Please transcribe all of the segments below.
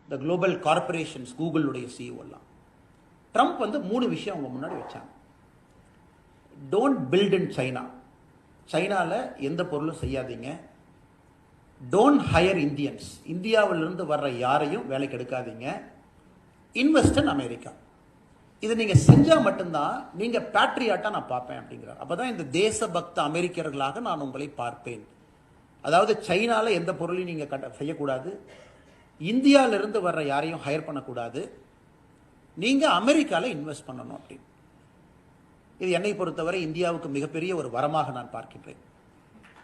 இந்த global corporations கூகுளுடைய CEO எல்லாம். Trump வந்து 3 விஷயம் அவங்க முன்னாடி வச்சாங்க. டோன்ட் பில்ட் இன் சைனா, சைனாவில் எந்த பொருளும் செய்யாதீங்க. டோன்ட் ஹையர் இந்தியன்ஸ், இந்தியாவிலிருந்து வர்ற யாரையும் வேலைக்கு எடுக்காதீங்க. Invest in America. இதை நீங்க செஞ்சா மட்டும்தான் நீங்க பேட்ரியாட்டா நான் பார்ப்பேன் அப்படிங்கிறார். அப்பதான் இந்த தேசபக்த அமெரிக்கர்களாக நான் உங்களை பார்ப்பேன். அதாவது சைனால எந்த பொருளையும் நீங்க செய்யக்கூடாது, இந்தியாவிலிருந்து வர்ற யாரையும் ஹையர் பண்ணக்கூடாது, நீங்க அமெரிக்கால இன்வெஸ்ட் பண்ணணும் அப்படின்னு. இது என்னை பொறுத்தவரை இந்தியாவுக்கு மிகப்பெரிய ஒரு வரமாக நான் பார்க்கின்றேன்.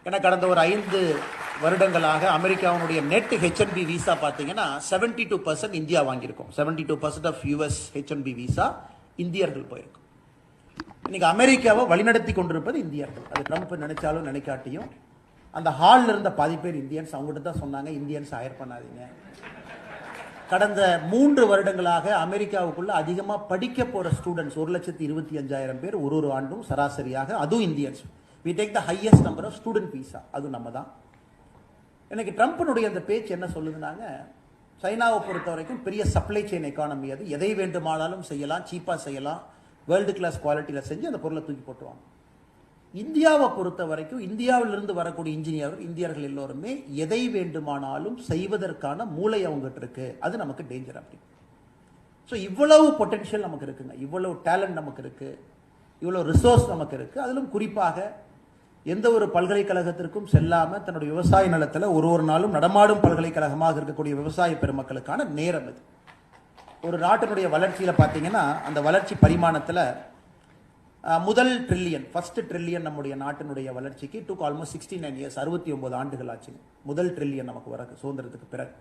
ஏன்னா கடந்த ஒரு 5 வருடங்களாக அமெரிக்காவுடைய நெட் H1B விசா பார்த்தீங்கன்னா 72% இந்தியா வாங்கியிருக்கோம். 72% ஆஃப் US H1B விசா இந்தியர்கள் போயிருக்கும். இன்னைக்கு அமெரிக்காவை வழிநடத்தி கொண்டிருப்பது இந்தியர்கள். அது ட்ரம்ப் நினைச்சாலும் நினைக்காட்டியும் அந்த ஹாலில் இருந்த பாதி பேர் இந்தியன்ஸ். அவங்ககிட்ட தான் சொன்னாங்க இந்தியன்ஸ் ஹையர் பண்ணாதீங்க. கடந்த 3 வருடங்களாக அமெரிக்காவுக்குள்ள அதிகமாக படிக்க போற ஸ்டூடெண்ட்ஸ் 1,25,000 பேர் ஒரு ஆண்டும் சராசரியாக, அதுவும் Indians. We take the highest number of student visa. அது நம்ம தான். எனக்கு ட்ரம்ப்னுடைய அந்த பேச்சு என்ன சொல்லுதுனாங்க, சைனாவை பொறுத்த வரைக்கும் பெரிய சப்ளை செயின் எக்கானமி, அது எதை வேண்டுமானாலும் செய்யலாம், சீப்பாக செய்யலாம், வேர்ல்டு கிளாஸ் குவாலிட்டியில் செஞ்சு அந்த பொருளை தூக்கி போட்டுருவாங்க. இந்தியாவை பொறுத்த வரைக்கும் இந்தியாவிலிருந்து வரக்கூடிய இந்தியர்கள் எல்லோருமே எதை வேண்டுமானாலும் செய்வதற்கான மூளை அவங்ககிட்ட இருக்கு. அது நமக்கு டேஞ்சர் அப்படி. ஸோ இவ்வளவு பொட்டென்ஷியல் நமக்கு இருக்குங்க, இவ்வளவு டேலண்ட் நமக்கு இருக்கு, இவ்வளவு ரிசோர்ஸ் நமக்கு இருக்கு. அதிலும் குறிப்பாக எந்த ஒரு பல்கலைக்கழகத்திற்கும் செல்லாம தன்னுடைய விவசாய நிலத்தில் ஒரு நாளும் நடமாடும் பல்கலைக்கழகமாக இருக்கக்கூடிய விவசாய பெருமக்களுக்கான நேரம் இது. ஒரு நாட்டினுடைய வளர்ச்சியில பார்த்தீங்கன்னா அந்த வளர்ச்சி பரிமாணத்தில் முதல் ட்ரில்லியன், ஃபர்ஸ்ட் ட்ரில்லியன் நம்முடைய நாட்டினுடைய வளர்ச்சிக்கு டுக் ஆல்மோஸ்ட் 69 இயர்ஸ், 69 ஆண்டுகள் ஆச்சு. முதல் ட்ரில்லியன் நமக்கு வர சுதந்திரத்துக்கு பிறகு.